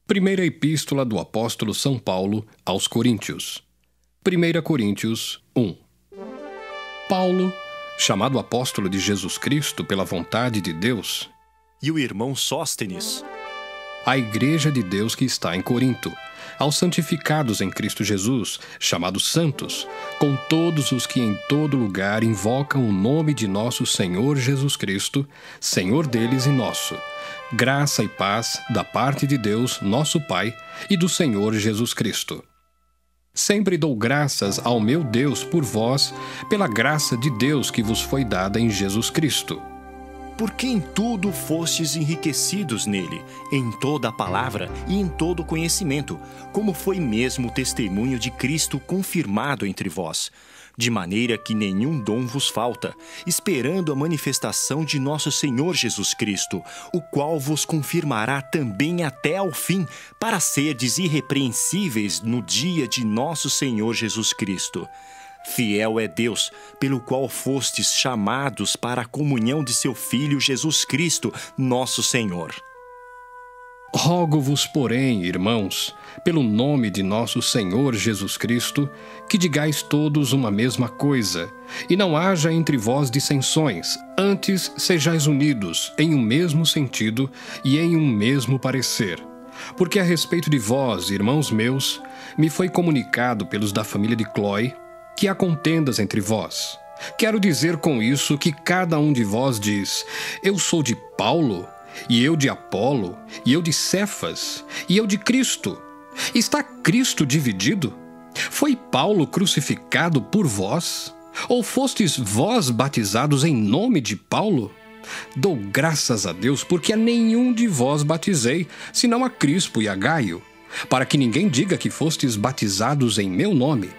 Primeira Epístola do Apóstolo São Paulo aos Coríntios. 1 Coríntios 1. Paulo, chamado apóstolo de Jesus Cristo pela vontade de Deus, e o irmão Sóstenes, à igreja de Deus que está em Corinto, aos santificados em Cristo Jesus, chamados santos, com todos os que em todo lugar invocam o nome de nosso Senhor Jesus Cristo, Senhor deles e nosso. Graça e paz da parte de Deus, nosso Pai, e do Senhor Jesus Cristo. Sempre dou graças ao meu Deus por vós, pela graça de Deus que vos foi dada em Jesus Cristo. porque em tudo fostes enriquecidos nele, em toda a palavra e em todo o conhecimento, como foi mesmo o testemunho de Cristo confirmado entre vós, de maneira que nenhum dom vos falta, esperando a manifestação de nosso Senhor Jesus Cristo, o qual vos confirmará também até ao fim, para serdes irrepreensíveis no dia de nosso Senhor Jesus Cristo. Fiel é Deus, pelo qual fostes chamados para a comunhão de seu Filho Jesus Cristo, nosso Senhor. Rogo-vos, porém, irmãos, pelo nome de nosso Senhor Jesus Cristo, que digais todos uma mesma coisa, e não haja entre vós dissensões, antes sejais unidos em um mesmo sentido e em um mesmo parecer. Porque a respeito de vós, irmãos meus, me foi comunicado pelos da família de Cloé, que há contendas entre vós. Quero dizer com isso que cada um de vós diz: eu sou de Paulo, e eu de Apolo, e eu de Cefas, e eu de Cristo. Está Cristo dividido? Foi Paulo crucificado por vós? Ou fostes vós batizados em nome de Paulo? Dou graças a Deus, porque a nenhum de vós batizei, senão a Crispo e a Gaio, para que ninguém diga que fostes batizados em meu nome.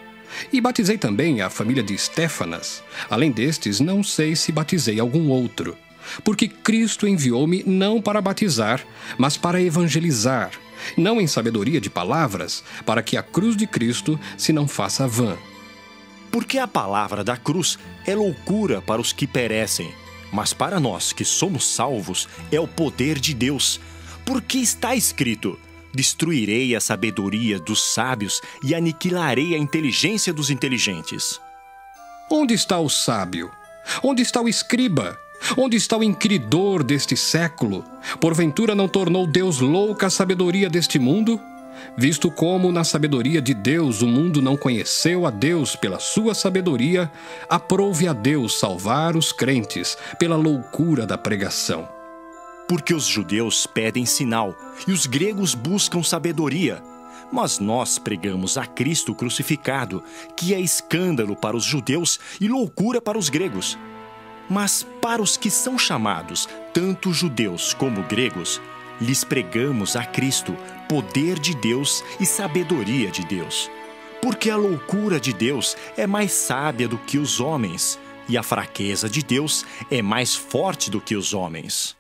E batizei também a família de Estéfanas. Além destes, não sei se batizei algum outro. Porque Cristo enviou-me não para batizar, mas para evangelizar, não em sabedoria de palavras, para que a cruz de Cristo se não faça vã. Porque a palavra da cruz é loucura para os que perecem, mas para nós que somos salvos é o poder de Deus. Porque está escrito: destruirei a sabedoria dos sábios e aniquilarei a inteligência dos inteligentes. Onde está o sábio? Onde está o escriba? Onde está o inquiridor deste século? Porventura não tornou Deus louca a sabedoria deste mundo? Visto como na sabedoria de Deus o mundo não conheceu a Deus pela sua sabedoria, aprouve a Deus salvar os crentes pela loucura da pregação. Porque os judeus pedem sinal e os gregos buscam sabedoria. Mas nós pregamos a Cristo crucificado, que é escândalo para os judeus e loucura para os gregos. Mas para os que são chamados, tanto judeus como gregos, lhes pregamos a Cristo, poder de Deus e sabedoria de Deus. Porque a loucura de Deus é mais sábia do que os homens, e a fraqueza de Deus é mais forte do que os homens.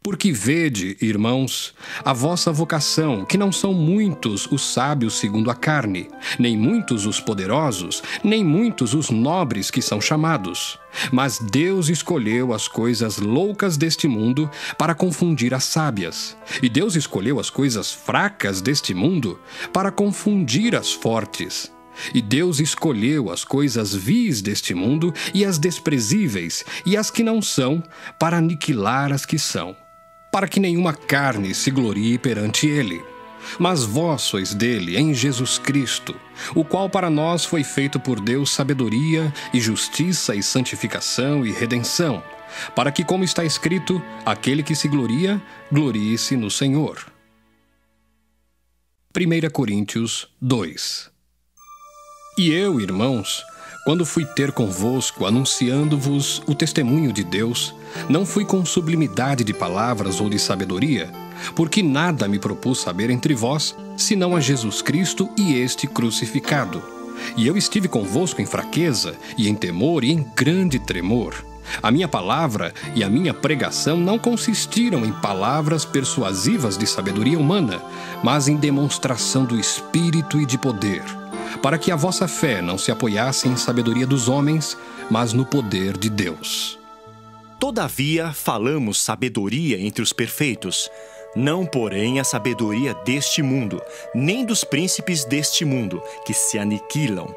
Porque vede, irmãos, a vossa vocação, que não são muitos os sábios segundo a carne, nem muitos os poderosos, nem muitos os nobres que são chamados. Mas Deus escolheu as coisas loucas deste mundo para confundir as sábias. E Deus escolheu as coisas fracas deste mundo para confundir as fortes. E Deus escolheu as coisas vis deste mundo e as desprezíveis e as que não são para aniquilar as que são, para que nenhuma carne se glorie perante ele. Mas vós sois dele em Jesus Cristo, o qual para nós foi feito por Deus sabedoria e justiça e santificação e redenção, para que, como está escrito, aquele que se gloria, glorie-se no Senhor. 1 Coríntios 2. E eu, irmãos, quando fui ter convosco, anunciando-vos o testemunho de Deus, não fui com sublimidade de palavras ou de sabedoria, porque nada me propus saber entre vós, senão a Jesus Cristo e este crucificado. E eu estive convosco em fraqueza, e em temor, e em grande tremor. A minha palavra e a minha pregação não consistiram em palavras persuasivas de sabedoria humana, mas em demonstração do Espírito e de poder, para que a vossa fé não se apoiasse em sabedoria dos homens, mas no poder de Deus. Todavia falamos sabedoria entre os perfeitos, Não, porém, a sabedoria deste mundo, nem dos príncipes deste mundo, que se aniquilam.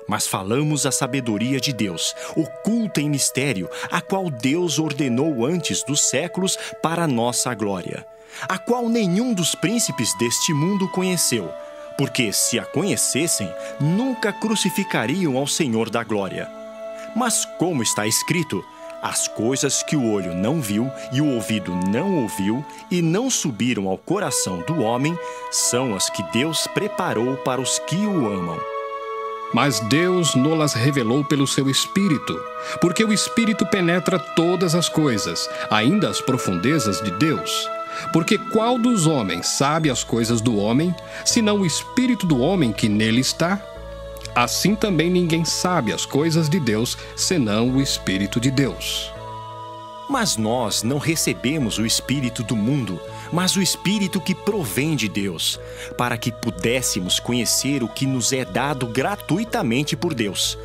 Mas falamos a sabedoria de Deus, oculta em mistério, a qual Deus ordenou antes dos séculos para a nossa glória, a qual nenhum dos príncipes deste mundo conheceu, porque se a conhecessem, nunca crucificariam ao Senhor da glória. Mas como está escrito, as coisas que o olho não viu e o ouvido não ouviu e não subiram ao coração do homem, são as que Deus preparou para os que o amam. Mas Deus nolas revelou pelo seu Espírito, porque o Espírito penetra todas as coisas, ainda as profundezas de Deus. Porque qual dos homens sabe as coisas do homem, senão o Espírito do homem que nele está? Assim também ninguém sabe as coisas de Deus, senão o Espírito de Deus. Mas nós não recebemos o Espírito do mundo, mas o Espírito que provém de Deus, para que pudéssemos conhecer o que nos é dado gratuitamente por Deus,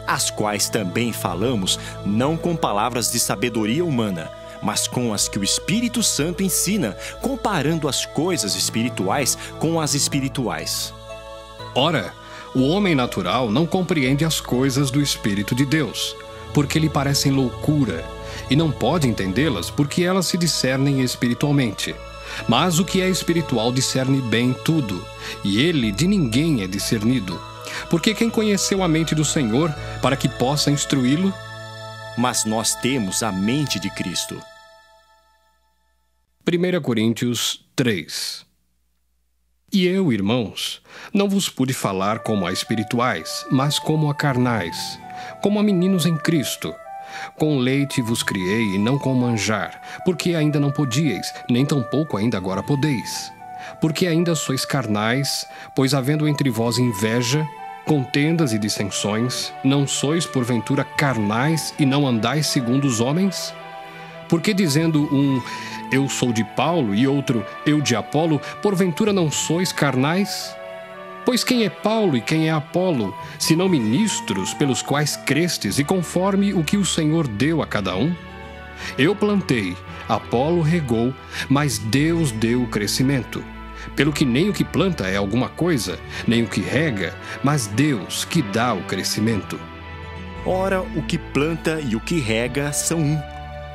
as quais também falamos, não com palavras de sabedoria humana, mas com as que o Espírito Santo ensina, comparando as coisas espirituais com as espirituais. Ora, o homem natural não compreende as coisas do Espírito de Deus, porque lhe parecem loucura, e não pode entendê-las porque elas se discernem espiritualmente. Mas o que é espiritual discerne bem tudo, e ele de ninguém é discernido. Porque quem conheceu a mente do Senhor para que possa instruí-lo? Mas nós temos a mente de Cristo. 1 Coríntios 3. E eu, irmãos, não vos pude falar como a espirituais, mas como a carnais, como a meninos em Cristo. Com leite vos criei e não com manjar, porque ainda não podíeis, nem tampouco ainda agora podeis. Porque ainda sois carnais, pois havendo entre vós inveja, contendas e dissensões, não sois porventura carnais e não andais segundo os homens? Porque dizendo um, eu sou de Paulo, e outro, eu de Apolo, porventura não sois carnais? Pois quem é Paulo e quem é Apolo, senão ministros pelos quais crestes e conforme o que o Senhor deu a cada um? Eu plantei, Apolo regou, mas Deus deu o crescimento. Pelo que nem o que planta é alguma coisa, nem o que rega, mas Deus que dá o crescimento. Ora, o que planta e o que rega são um,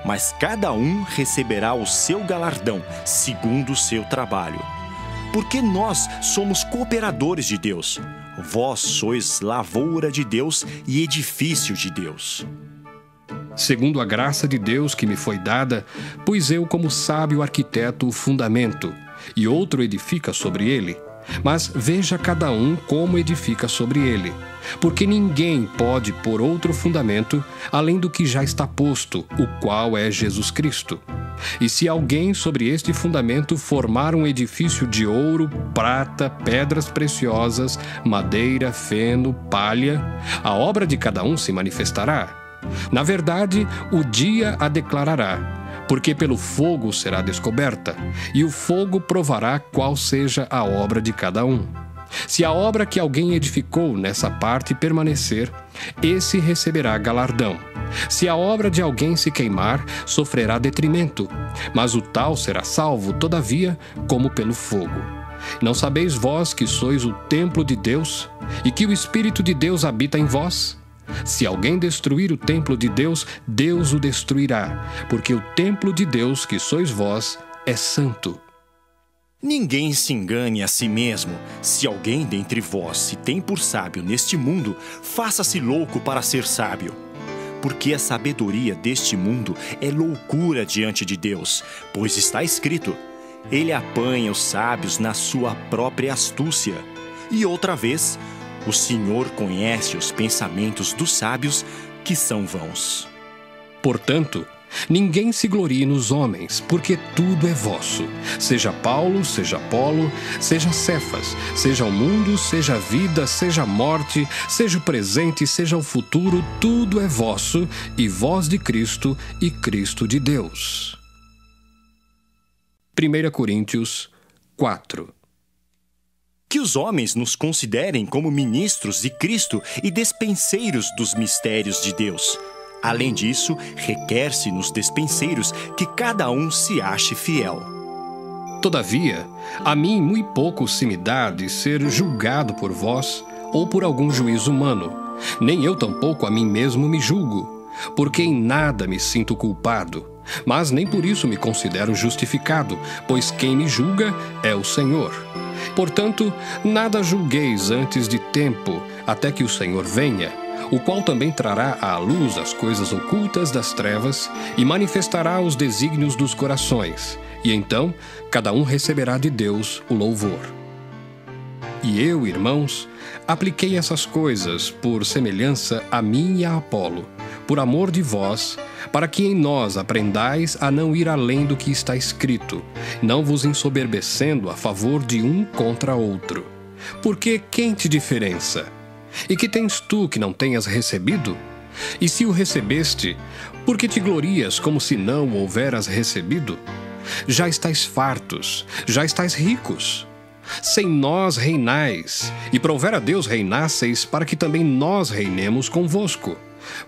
mas cada um receberá o seu galardão, segundo o seu trabalho. Porque nós somos cooperadores de Deus. Vós sois lavoura de Deus e edifício de Deus. Segundo a graça de Deus que me foi dada, pus eu como sábio arquiteto o fundamento, e outro edifica sobre ele. Mas veja cada um como edifica sobre ele. Porque ninguém pode pôr outro fundamento, além do que já está posto, o qual é Jesus Cristo. E se alguém sobre este fundamento formar um edifício de ouro, prata, pedras preciosas, madeira, feno, palha, a obra de cada um se manifestará. Na verdade, o dia a declarará, porque pelo fogo será descoberta, e o fogo provará qual seja a obra de cada um. Se a obra que alguém edificou nessa parte permanecer, esse receberá galardão. Se a obra de alguém se queimar, sofrerá detrimento, mas o tal será salvo, todavia, como pelo fogo. Não sabeis vós que sois o templo de Deus, e que o Espírito de Deus habita em vós? Se alguém destruir o templo de Deus, Deus o destruirá, porque o templo de Deus, que sois vós, é santo. Ninguém se engane a si mesmo. Se alguém dentre vós se tem por sábio neste mundo, faça-se louco para ser sábio. Porque a sabedoria deste mundo é loucura diante de Deus, pois está escrito, ele apanha os sábios na sua própria astúcia. E outra vez, o Senhor conhece os pensamentos dos sábios, que são vãos. Portanto, ninguém se glorie nos homens, porque tudo é vosso. Seja Paulo, seja Apolo, seja Cefas, seja o mundo, seja a vida, seja a morte, seja o presente, seja o futuro, tudo é vosso, e vós de Cristo, e Cristo de Deus. 1 Coríntios 4. Que os homens nos considerem como ministros de Cristo e despenseiros dos mistérios de Deus. Além disso, requer-se nos despenseiros que cada um se ache fiel. Todavia, a mim muito pouco se me dá de ser julgado por vós ou por algum juízo humano, nem eu tampouco a mim mesmo me julgo, porque em nada me sinto culpado, mas nem por isso me considero justificado, pois quem me julga é o Senhor. Portanto, nada julgueis antes de tempo, até que o Senhor venha, o qual também trará à luz as coisas ocultas das trevas e manifestará os desígnios dos corações, e então cada um receberá de Deus o louvor. E eu, irmãos, apliquei essas coisas por semelhança a mim e a Apolo, por amor de vós, para que em nós aprendais a não ir além do que está escrito, não vos ensoberbecendo a favor de um contra outro. Porque quem te diferença? E que tens tu que não tenhas recebido? E se o recebeste, por que te glorias como se não o houveras recebido? Já estáis fartos, já estáis ricos. Sem nós reinais, e prover a Deus reinasseis, para que também nós reinemos convosco.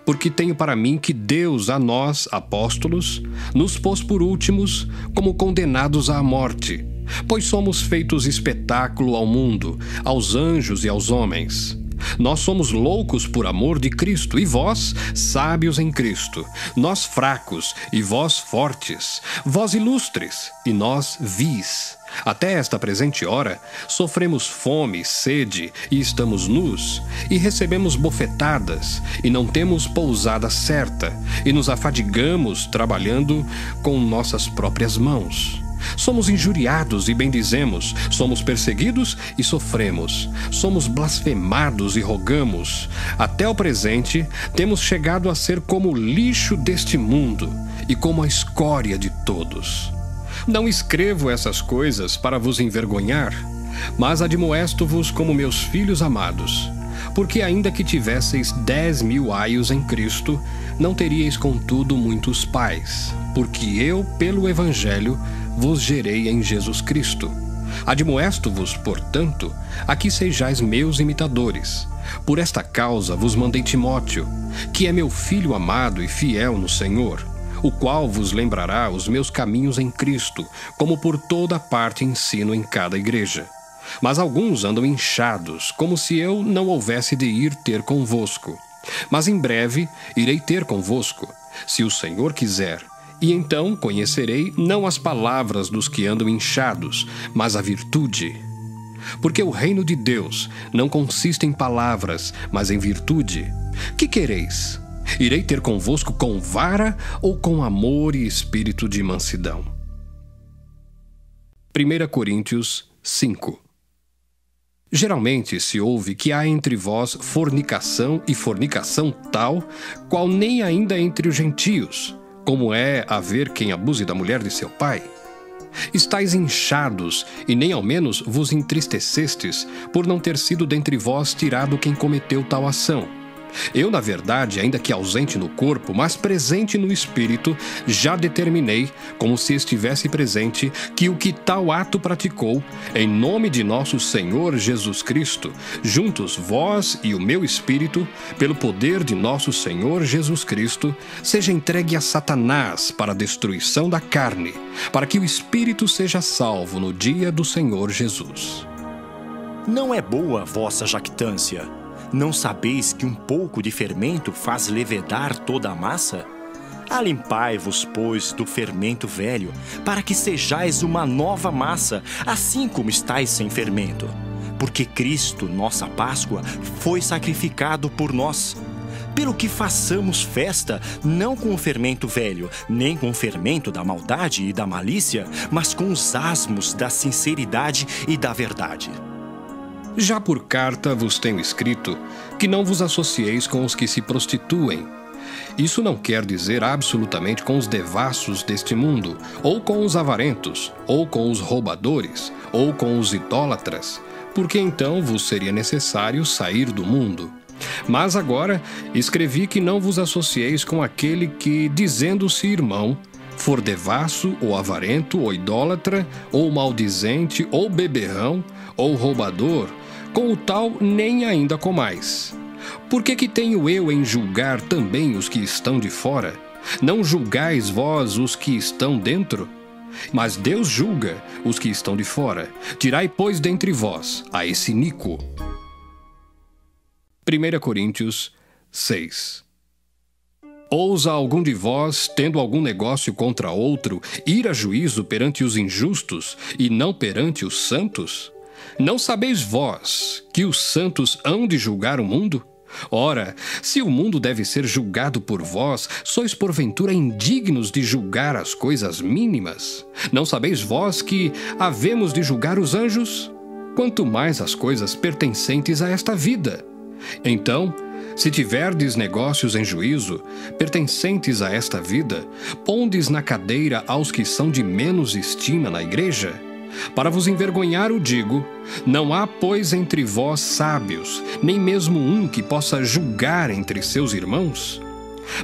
Porque tenho para mim que Deus a nós, apóstolos, nos pôs por últimos, como condenados à morte, pois somos feitos espetáculo ao mundo, aos anjos e aos homens. Nós somos loucos por amor de Cristo, e vós, sábios em Cristo. Nós fracos, e vós fortes. Vós ilustres, e nós vis. Até esta presente hora, sofremos fome, sede, e estamos nus, e recebemos bofetadas, e não temos pousada certa, e nos afadigamos trabalhando com nossas próprias mãos. Somos injuriados e bendizemos, somos perseguidos e sofremos, somos blasfemados e rogamos. Até o presente, temos chegado a ser como o lixo deste mundo e como a escória de todos. Não escrevo essas coisas para vos envergonhar, mas admoesto-vos como meus filhos amados. Porque ainda que tivesseis 10.000 aios em Cristo, não teríeis contudo muitos pais, porque eu, pelo Evangelho, vos gerei em Jesus Cristo. Admoesto-vos, portanto, a que sejais meus imitadores. Por esta causa vos mandei Timóteo, que é meu filho amado e fiel no Senhor, o qual vos lembrará os meus caminhos em Cristo, como por toda parte ensino em cada igreja. Mas alguns andam inchados, como se eu não houvesse de ir ter convosco. Mas em breve irei ter convosco, se o Senhor quiser, e então conhecerei não as palavras dos que andam inchados, mas a virtude. Porque o reino de Deus não consiste em palavras, mas em virtude. Que quereis? Irei ter convosco com vara ou com amor e espírito de mansidão? 1 Coríntios 5. Geralmente se ouve que há entre vós fornicação e fornicação tal, qual nem ainda entre os gentios, como é haver quem abuse da mulher de seu pai. Estais inchados, e nem ao menos vos entristecestes, por não ter sido dentre vós tirado quem cometeu tal ação. Eu, na verdade, ainda que ausente no corpo, mas presente no espírito, já determinei, como se estivesse presente, que o que tal ato praticou, em nome de nosso Senhor Jesus Cristo, juntos vós e o meu espírito, pelo poder de nosso Senhor Jesus Cristo, seja entregue a Satanás para a destruição da carne, para que o espírito seja salvo no dia do Senhor Jesus. Não é boa a vossa jactância. Não sabeis que um pouco de fermento faz levedar toda a massa? Alimpai-vos, pois, do fermento velho, para que sejais uma nova massa, assim como estáis sem fermento. Porque Cristo, nossa Páscoa, foi sacrificado por nós. Pelo que façamos festa, não com o fermento velho, nem com o fermento da maldade e da malícia, mas com os asmos da sinceridade e da verdade. Já por carta vos tenho escrito que não vos associeis com os que se prostituem. Isso não quer dizer absolutamente com os devassos deste mundo, ou com os avarentos, ou com os roubadores, ou com os idólatras, porque então vos seria necessário sair do mundo. Mas agora escrevi que não vos associeis com aquele que, dizendo-se irmão, for devasso, ou avarento, ou idólatra, ou maldizente, ou beberrão, ou roubador, com o tal nem ainda comais. Por que tenho eu em julgar também os que estão de fora? Não julgais vós os que estão dentro? Mas Deus julga os que estão de fora. Tirai, pois, dentre vós a esse iníquo. 1 Coríntios 6. Ousa algum de vós, tendo algum negócio contra outro, ir a juízo perante os injustos e não perante os santos? Não sabeis vós que os santos hão de julgar o mundo? Ora, se o mundo deve ser julgado por vós, sois porventura indignos de julgar as coisas mínimas? Não sabeis vós que havemos de julgar os anjos? Quanto mais as coisas pertencentes a esta vida. Então, se tiverdes negócios em juízo, pertencentes a esta vida, pondes na cadeira aos que são de menos estima na igreja? Para vos envergonhar o digo, não há, pois, entre vós sábios, nem mesmo um que possa julgar entre seus irmãos?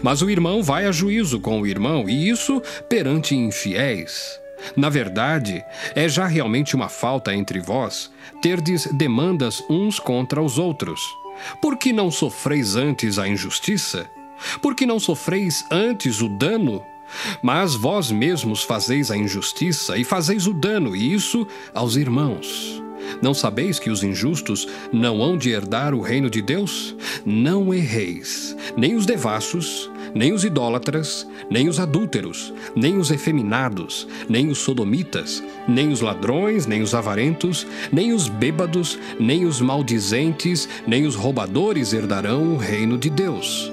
Mas o irmão vai a juízo com o irmão, e isso perante infiéis. Na verdade, é já realmente uma falta entre vós terdes demandas uns contra os outros. Por que não sofreis antes a injustiça? Por que não sofreis antes o dano? Mas vós mesmos fazeis a injustiça e fazeis o dano, e isso aos irmãos. Não sabeis que os injustos não hão de herdar o reino de Deus? Não erreis, nem os devassos, nem os idólatras, nem os adúlteros, nem os efeminados, nem os sodomitas, nem os ladrões, nem os avarentos, nem os bêbados, nem os maldizentes, nem os roubadores herdarão o reino de Deus.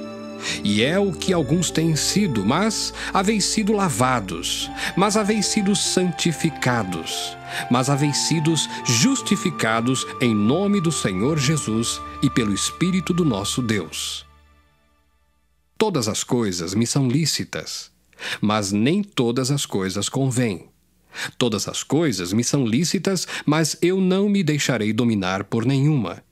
E é o que alguns têm sido, mas haveis sido lavados, mas haveis sido santificados, mas haveis sido justificados em nome do Senhor Jesus e pelo Espírito do nosso Deus. Todas as coisas me são lícitas, mas nem todas as coisas convêm. Todas as coisas me são lícitas, mas eu não me deixarei dominar por nenhuma.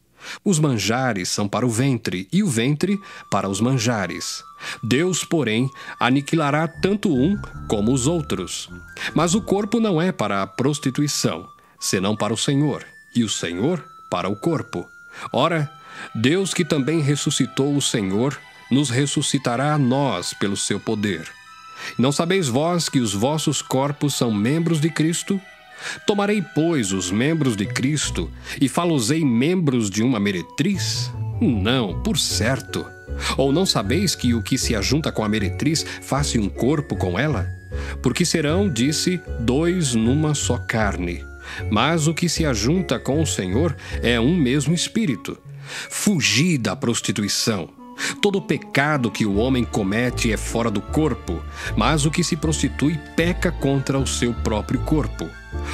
Os manjares são para o ventre, e o ventre para os manjares. Deus, porém, aniquilará tanto um como os outros. Mas o corpo não é para a prostituição, senão para o Senhor, e o Senhor para o corpo. Ora, Deus, que também ressuscitou o Senhor, nos ressuscitará a nós pelo seu poder. Não sabeis vós que os vossos corpos são membros de Cristo? Tomarei, pois, os membros de Cristo e fá-los-ei membros de uma meretriz? Não, por certo. Ou não sabeis que o que se ajunta com a meretriz faz-se um corpo com ela? Porque serão, disse, dois numa só carne. Mas o que se ajunta com o Senhor é um mesmo espírito. Fugi da prostituição. Todo pecado que o homem comete é fora do corpo, mas o que se prostitui peca contra o seu próprio corpo.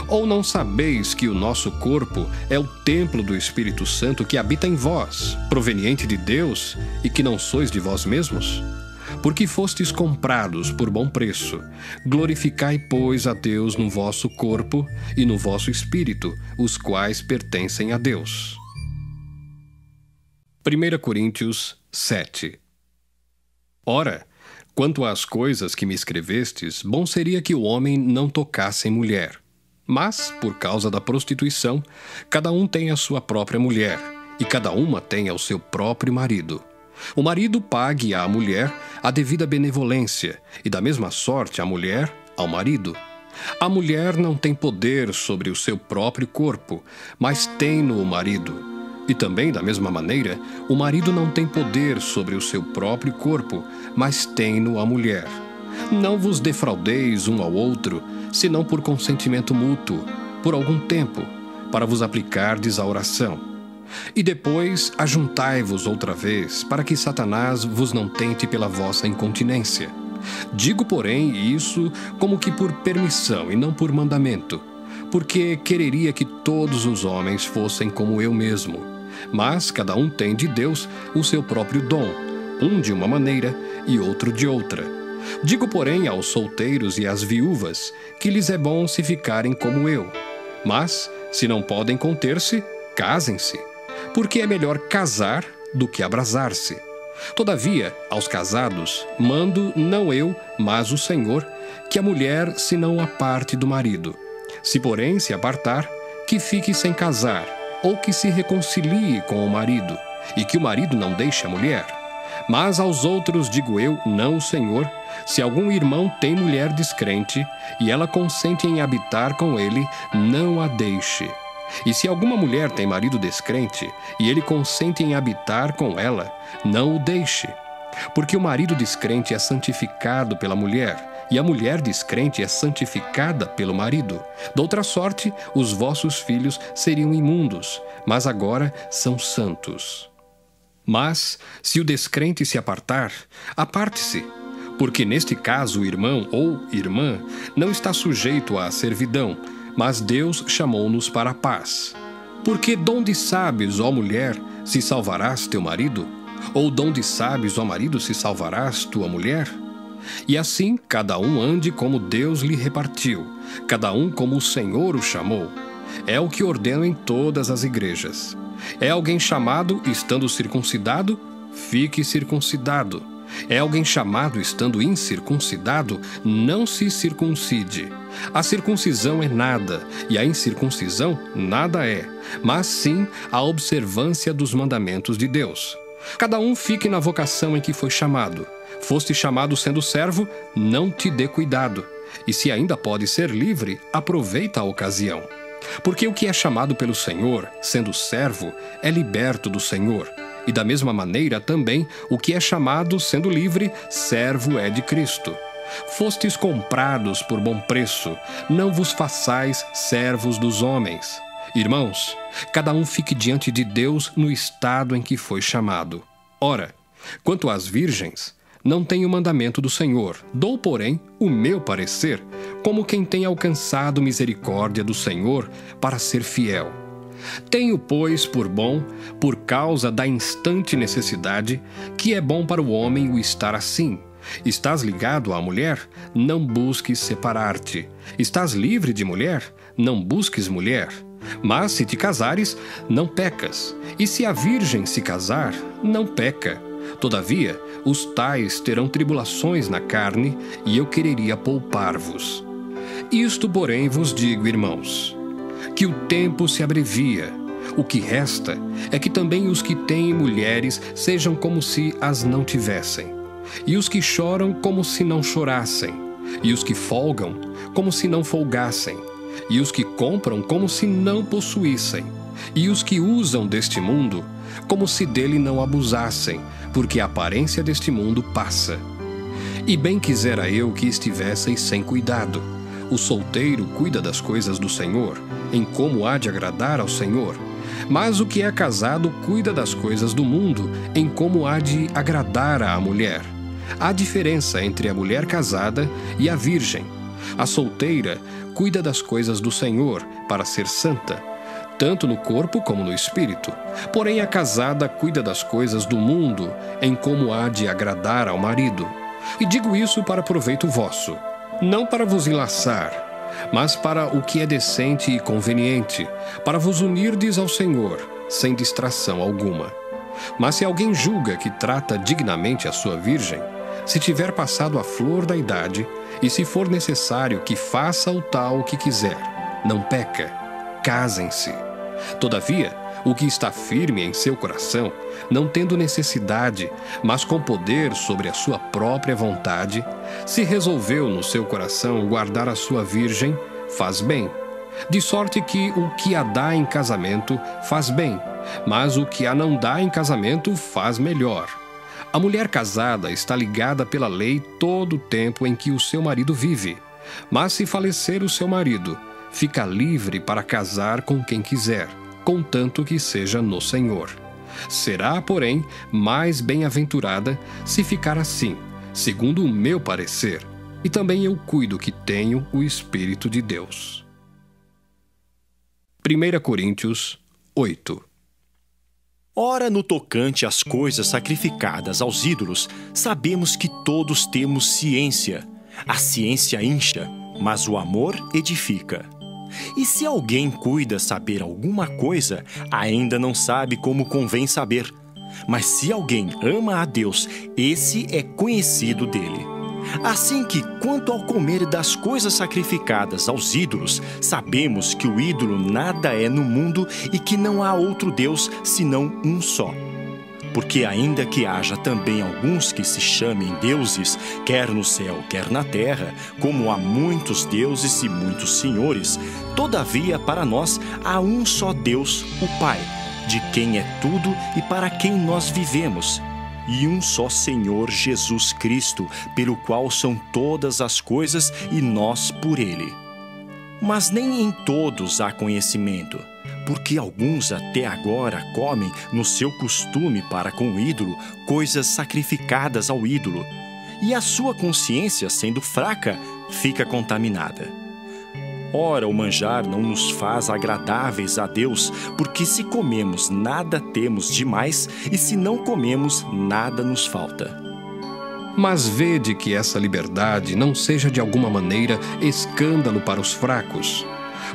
Ou não sabeis que o nosso corpo é o templo do Espírito Santo que habita em vós, proveniente de Deus, e que não sois de vós mesmos? Porque fostes comprados por bom preço. Glorificai, pois, a Deus no vosso corpo e no vosso espírito, os quais pertencem a Deus. 1 Coríntios 7. Ora, quanto às coisas que me escrevestes, bom seria que o homem não tocasse em mulher. Mas, por causa da prostituição, cada um tem a sua própria mulher, e cada uma tem ao seu próprio marido. O marido pague à mulher a devida benevolência, e da mesma sorte a mulher ao marido. A mulher não tem poder sobre o seu próprio corpo, mas tem-no o marido. E também, da mesma maneira, o marido não tem poder sobre o seu próprio corpo, mas tem-no a mulher. Não vos defraudeis um ao outro, senão por consentimento mútuo, por algum tempo, para vos aplicardes à oração. E depois ajuntai-vos outra vez, para que Satanás vos não tente pela vossa incontinência. Digo, porém, isso como que por permissão e não por mandamento, porque quereria que todos os homens fossem como eu mesmo. Mas cada um tem de Deus o seu próprio dom, um de uma maneira e outro de outra. Digo, porém, aos solteiros e às viúvas, que lhes é bom se ficarem como eu. Mas, se não podem conter-se, casem-se, porque é melhor casar do que abrasar-se. Todavia, aos casados, mando não eu, mas o Senhor, que a mulher se não aparte do marido. Se, porém, se apartar, que fique sem casar, ou que se reconcilie com o marido, e que o marido não deixe a mulher. Mas aos outros digo eu, não o Senhor, se algum irmão tem mulher descrente, e ela consente em habitar com ele, não a deixe. E se alguma mulher tem marido descrente, e ele consente em habitar com ela, não o deixe. Porque o marido descrente é santificado pela mulher, e a mulher descrente é santificada pelo marido. Doutra sorte, os vossos filhos seriam imundos, mas agora são santos. Mas, se o descrente se apartar, aparte-se, porque neste caso o irmão ou irmã não está sujeito à servidão, mas Deus chamou-nos para a paz. Porque donde sabes, ó mulher, se salvarás teu marido? Ou donde sabes, ó marido, se salvarás tua mulher? E assim cada um ande como Deus lhe repartiu, cada um como o Senhor o chamou. É o que ordeno em todas as igrejas. É alguém chamado estando circuncidado? Fique circuncidado. É alguém chamado estando incircuncidado? Não se circuncide. A circuncisão é nada, e a incircuncisão nada é, mas sim a observância dos mandamentos de Deus. Cada um fique na vocação em que foi chamado. Foste chamado sendo servo, não te dê cuidado. E se ainda pode ser livre, aproveita a ocasião. Porque o que é chamado pelo Senhor, sendo servo, é liberto do Senhor. E da mesma maneira também, o que é chamado, sendo livre, servo é de Cristo. Fostes comprados por bom preço, não vos façais servos dos homens. Irmãos, cada um fique diante de Deus no estado em que foi chamado. Ora, quanto às virgens, não tenho mandamento do Senhor, dou, porém, o meu parecer, como quem tem alcançado misericórdia do Senhor para ser fiel. Tenho, pois, por bom, por causa da instante necessidade, que é bom para o homem o estar assim. Estás ligado à mulher? Não busques separar-te. Estás livre de mulher? Não busques mulher. Mas se te casares, não pecas. E se a virgem se casar, não peca. Todavia, os tais terão tribulações na carne, e eu quereria poupar-vos. Isto, porém, vos digo, irmãos, que o tempo se abrevia. O que resta é que também os que têm mulheres sejam como se as não tivessem, e os que choram como se não chorassem, e os que folgam como se não folgassem, e os que compram como se não possuíssem, e os que usam deste mundo como se dele não abusassem, porque a aparência deste mundo passa. E bem quisera eu que estivesseis sem cuidado. O solteiro cuida das coisas do Senhor, em como há de agradar ao Senhor. Mas o que é casado cuida das coisas do mundo, em como há de agradar à mulher. Há diferença entre a mulher casada e a virgem. A solteira cuida das coisas do Senhor, para ser santa, tanto no corpo como no espírito. Porém, a casada cuida das coisas do mundo, em como há de agradar ao marido. E digo isso para proveito vosso, não para vos enlaçar, mas para o que é decente e conveniente, para vos unirdes ao Senhor, sem distração alguma. Mas se alguém julga que trata dignamente a sua virgem, se tiver passado a flor da idade, e se for necessário que faça o tal que quiser, não peca, casem-se. Todavia, o que está firme em seu coração, não tendo necessidade, mas com poder sobre a sua própria vontade, se resolveu no seu coração guardar a sua virgem, faz bem. De sorte que o que a dá em casamento faz bem, mas o que a não dá em casamento faz melhor. A mulher casada está ligada pela lei todo o tempo em que o seu marido vive. Mas se falecer o seu marido, fica livre para casar com quem quiser, contanto que seja no Senhor. Será, porém, mais bem-aventurada se ficar assim, segundo o meu parecer, e também eu cuido que tenho o Espírito de Deus. 1 Coríntios 8. Ora, no tocante às coisas sacrificadas aos ídolos, sabemos que todos temos ciência. A ciência incha, mas o amor edifica. E se alguém cuida saber alguma coisa, ainda não sabe como convém saber. Mas se alguém ama a Deus, esse é conhecido dele. Assim que, quanto ao comer das coisas sacrificadas aos ídolos, sabemos que o ídolo nada é no mundo e que não há outro Deus senão um só. Porque ainda que haja também alguns que se chamem deuses, quer no céu, quer na terra, como há muitos deuses e muitos senhores, todavia para nós há um só Deus, o Pai, de quem é tudo e para quem nós vivemos, e um só Senhor Jesus Cristo, pelo qual são todas as coisas e nós por Ele. Mas nem em todos há conhecimento, porque alguns até agora comem no seu costume para com o ídolo coisas sacrificadas ao ídolo, e a sua consciência, sendo fraca, fica contaminada. Ora, o manjar não nos faz agradáveis a Deus, porque se comemos, nada temos demais, e se não comemos, nada nos falta. Mas vede que essa liberdade não seja de alguma maneira escândalo para os fracos.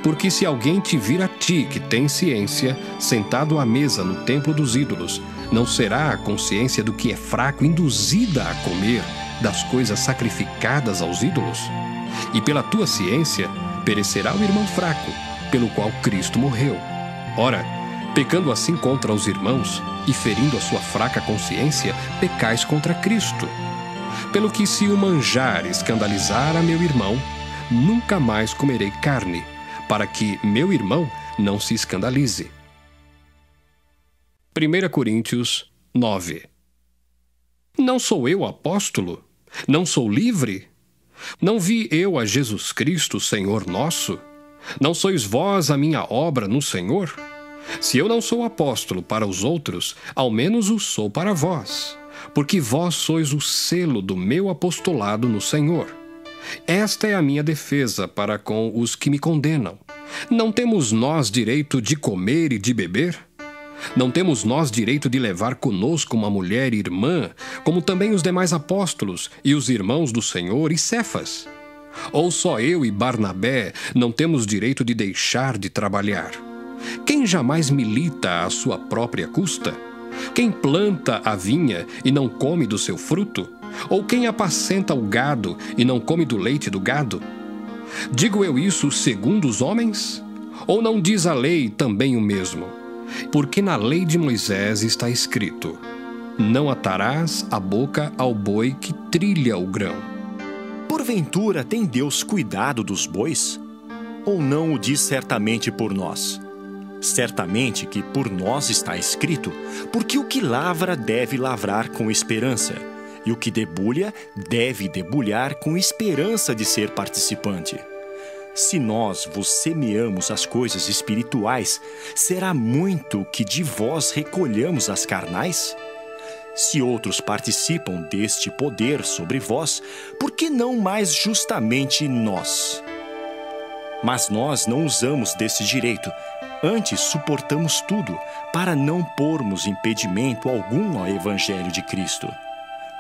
Porque se alguém te vir a ti, que tem ciência, sentado à mesa no templo dos ídolos, não será a consciência do que é fraco induzida a comer das coisas sacrificadas aos ídolos? E pela tua ciência perecerá o irmão fraco, pelo qual Cristo morreu. Ora, pecando assim contra os irmãos e ferindo a sua fraca consciência, pecais contra Cristo. Pelo que se o manjar escandalizar a meu irmão, nunca mais comerei carne, para que meu irmão não se escandalize. 1 Coríntios 9. Não sou eu apóstolo? Não sou livre? Não vi eu a Jesus Cristo, Senhor nosso? Não sois vós a minha obra no Senhor? Se eu não sou apóstolo para os outros, ao menos o sou para vós, porque vós sois o selo do meu apostolado no Senhor. Esta é a minha defesa para com os que me condenam. Não temos nós direito de comer e de beber? Não temos nós direito de levar conosco uma mulher irmã, como também os demais apóstolos e os irmãos do Senhor e Cefas? Ou só eu e Barnabé não temos direito de deixar de trabalhar? Quem jamais milita à sua própria custa? Quem planta a vinha e não come do seu fruto? Ou quem apacenta o gado e não come do leite do gado? Digo eu isso segundo os homens? Ou não diz a lei também o mesmo? Porque na lei de Moisés está escrito: não atarás a boca ao boi que trilha o grão. Porventura tem Deus cuidado dos bois? Ou não o diz certamente por nós? Certamente que por nós está escrito, porque o que lavra deve lavrar com esperança, e o que debulha deve debulhar com esperança de ser participante. Se nós vos semeamos as coisas espirituais, será muito que de vós recolhamos as carnais? Se outros participam deste poder sobre vós, por que não mais justamente nós? Mas nós não usamos desse direito, antes suportamos tudo, para não pormos impedimento algum ao Evangelho de Cristo.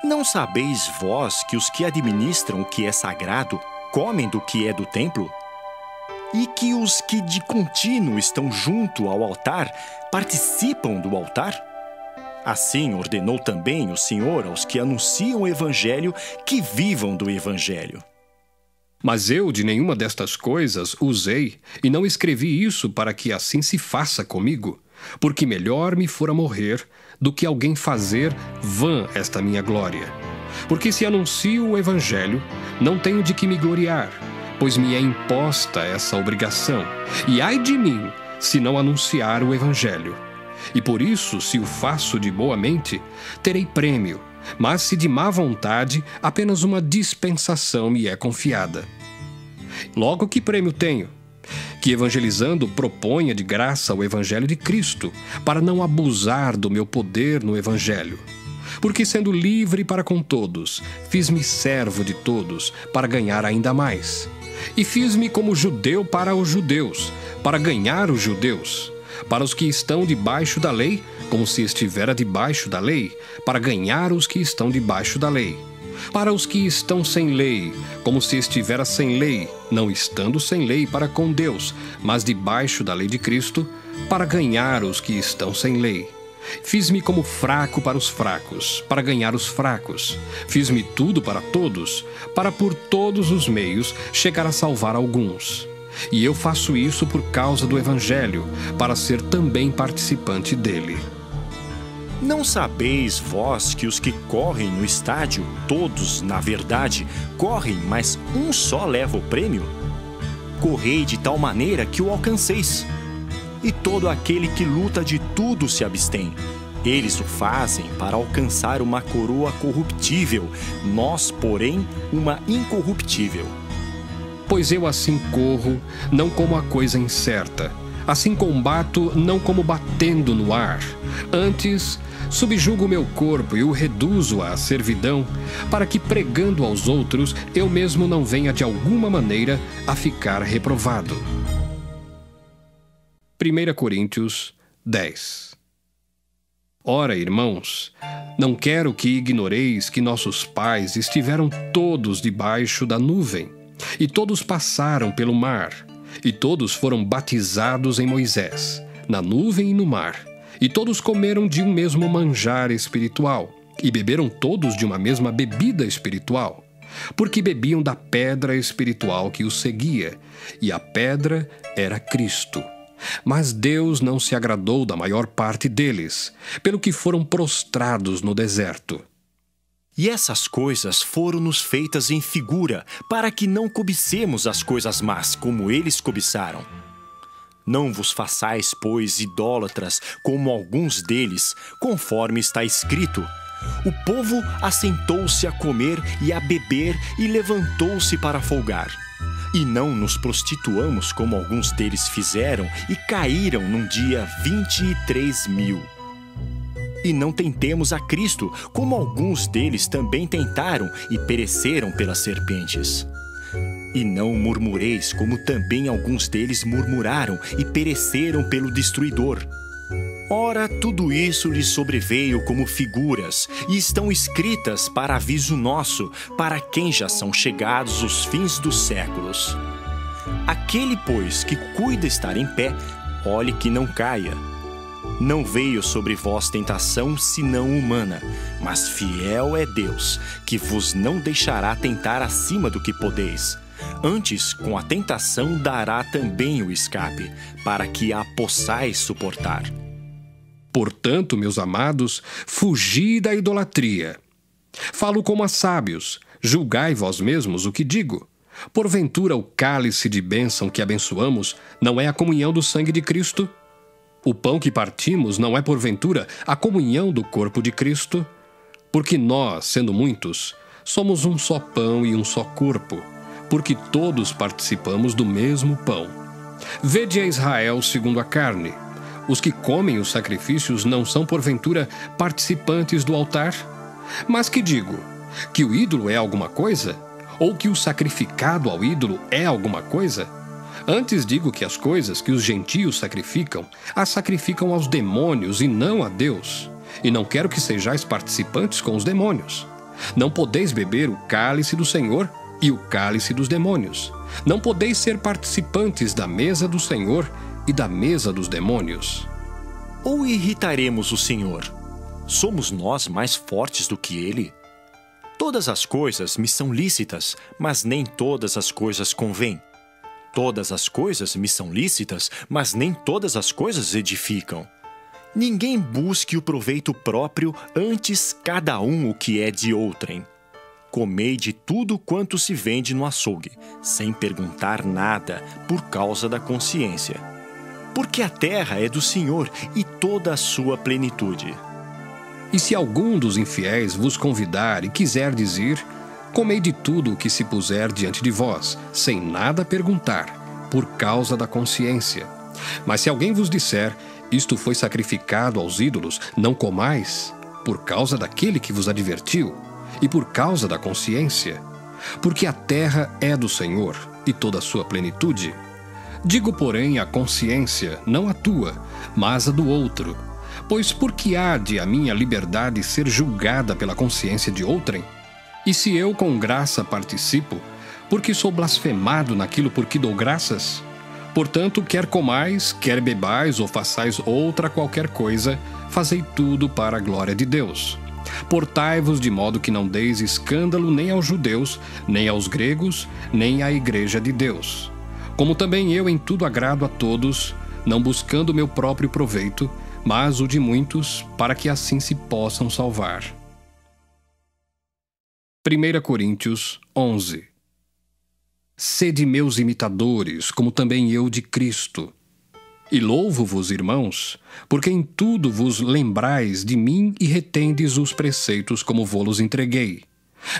Não sabeis vós que os que administram o que é sagrado comem do que é do templo? E que os que de contínuo estão junto ao altar participam do altar? Assim ordenou também o Senhor aos que anunciam o Evangelho que vivam do Evangelho. Mas eu de nenhuma destas coisas usei, e não escrevi isso para que assim se faça comigo, porque melhor me fora morrer do que alguém fazer vã esta minha glória. Porque se anuncio o Evangelho, não tenho de que me gloriar, pois me é imposta essa obrigação, e ai de mim, se não anunciar o Evangelho. E por isso, se o faço de boa mente, terei prêmio, mas se de má vontade, apenas uma dispensação me é confiada. Logo, que prêmio tenho? Que evangelizando proponha de graça o Evangelho de Cristo, para não abusar do meu poder no Evangelho. Porque sendo livre para com todos, fiz-me servo de todos, para ganhar ainda mais. E fiz-me como judeu para os judeus, para ganhar os judeus. Para os que estão debaixo da lei, como se estivera debaixo da lei, para ganhar os que estão debaixo da lei. Para os que estão sem lei, como se estivera sem lei, não estando sem lei para com Deus, mas debaixo da lei de Cristo, para ganhar os que estão sem lei. Fiz-me como fraco para os fracos, para ganhar os fracos. Fiz-me tudo para todos, para por todos os meios chegar a salvar alguns. E eu faço isso por causa do Evangelho, para ser também participante dele. Não sabeis vós que os que correm no estádio, todos, na verdade, correm, mas um só leva o prêmio? Correi de tal maneira que o alcanceis. E todo aquele que luta de tudo se abstém. Eles o fazem para alcançar uma coroa corruptível, nós, porém, uma incorruptível. Pois eu assim corro, não como a coisa incerta. Assim combato, não como batendo no ar. Antes, subjugo o meu corpo e o reduzo à servidão, para que, pregando aos outros, eu mesmo não venha de alguma maneira a ficar reprovado. 1 Coríntios 10. Ora, irmãos, não quero que ignoreis que nossos pais estiveram todos debaixo da nuvem, e todos passaram pelo mar, e todos foram batizados em Moisés, na nuvem e no mar, e todos comeram de um mesmo manjar espiritual, e beberam todos de uma mesma bebida espiritual, porque bebiam da pedra espiritual que os seguia, e a pedra era Cristo. Mas Deus não se agradou da maior parte deles, pelo que foram prostrados no deserto. E essas coisas foram-nos feitas em figura, para que não cobicemos as coisas más, como eles cobiçaram. Não vos façais, pois, idólatras, como alguns deles, conforme está escrito: o povo assentou-se a comer e a beber e levantou-se para folgar. E não nos prostituamos, como alguns deles fizeram, e caíram num dia 23.000. E não tentemos a Cristo, como alguns deles também tentaram e pereceram pelas serpentes. E não murmureis, como também alguns deles murmuraram e pereceram pelo destruidor. Ora, tudo isso lhes sobreveio como figuras, e estão escritas para aviso nosso, para quem já são chegados os fins dos séculos. Aquele, pois, que cuida estar em pé, olhe que não caia. Não veio sobre vós tentação senão humana, mas fiel é Deus, que vos não deixará tentar acima do que podeis. Antes, com a tentação dará também o escape, para que a possais suportar. Portanto, meus amados, fugi da idolatria. Falo como a sábios, julgai vós mesmos o que digo. Porventura o cálice de bênção que abençoamos não é a comunhão do sangue de Cristo? O pão que partimos não é, porventura, a comunhão do corpo de Cristo? Porque nós, sendo muitos, somos um só pão e um só corpo, porque todos participamos do mesmo pão. Vede a Israel segundo a carne. Os que comem os sacrifícios não são, porventura, participantes do altar? Mas que digo? Que o ídolo é alguma coisa? Ou que o sacrificado ao ídolo é alguma coisa? Antes digo que as coisas que os gentios sacrificam, as sacrificam aos demônios e não a Deus. E não quero que sejais participantes com os demônios. Não podeis beber o cálice do Senhor e o cálice dos demônios. Não podeis ser participantes da mesa do Senhor e da mesa dos demônios. Ou irritaremos o Senhor? Somos nós mais fortes do que Ele? Todas as coisas me são lícitas, mas nem todas as coisas convêm. Todas as coisas me são lícitas, mas nem todas as coisas edificam. Ninguém busque o proveito próprio, antes cada um o que é de outrem. Comei de tudo quanto se vende no açougue, sem perguntar nada, por causa da consciência. Porque a terra é do Senhor e toda a sua plenitude. E se algum dos infiéis vos convidar e quiserdes ir, comei de tudo o que se puser diante de vós, sem nada perguntar, por causa da consciência. Mas se alguém vos disser, isto foi sacrificado aos ídolos, não comais, por causa daquele que vos advertiu, e por causa da consciência. Porque a terra é do Senhor, e toda a sua plenitude. Digo, porém, a consciência, não a tua, mas a do outro. Pois por que há de a minha liberdade ser julgada pela consciência de outrem? E se eu com graça participo, porque sou blasfemado naquilo por que dou graças? Portanto, quer comais, quer bebais ou façais outra qualquer coisa, fazei tudo para a glória de Deus. Portai-vos de modo que não deis escândalo nem aos judeus, nem aos gregos, nem à igreja de Deus. Como também eu em tudo agrado a todos, não buscando meu próprio proveito, mas o de muitos, para que assim se possam salvar. 1 Coríntios 11. Sede meus imitadores, como também eu de Cristo. E louvo-vos, irmãos, porque em tudo vos lembrais de mim e retendes os preceitos como vô-los entreguei.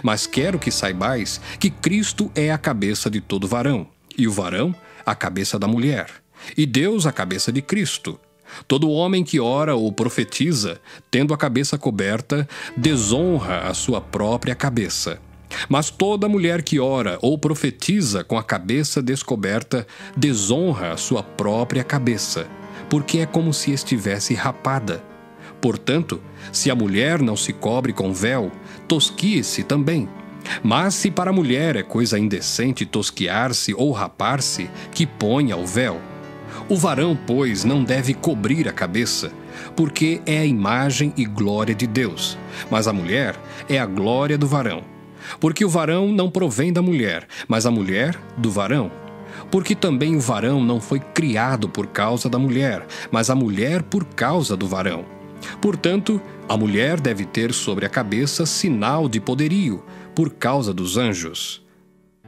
Mas quero que saibais que Cristo é a cabeça de todo varão, e o varão a cabeça da mulher, e Deus a cabeça de Cristo. Todo homem que ora ou profetiza, tendo a cabeça coberta, desonra a sua própria cabeça. Mas toda mulher que ora ou profetiza com a cabeça descoberta, desonra a sua própria cabeça, porque é como se estivesse rapada. Portanto, se a mulher não se cobre com véu, tosquie-se também. Mas se para a mulher é coisa indecente tosquiar-se ou rapar-se, que ponha o véu. O varão, pois, não deve cobrir a cabeça, porque é a imagem e glória de Deus, mas a mulher é a glória do varão. Porque o varão não provém da mulher, mas a mulher do varão. Porque também o varão não foi criado por causa da mulher, mas a mulher por causa do varão. Portanto, a mulher deve ter sobre a cabeça sinal de poderio, por causa dos anjos.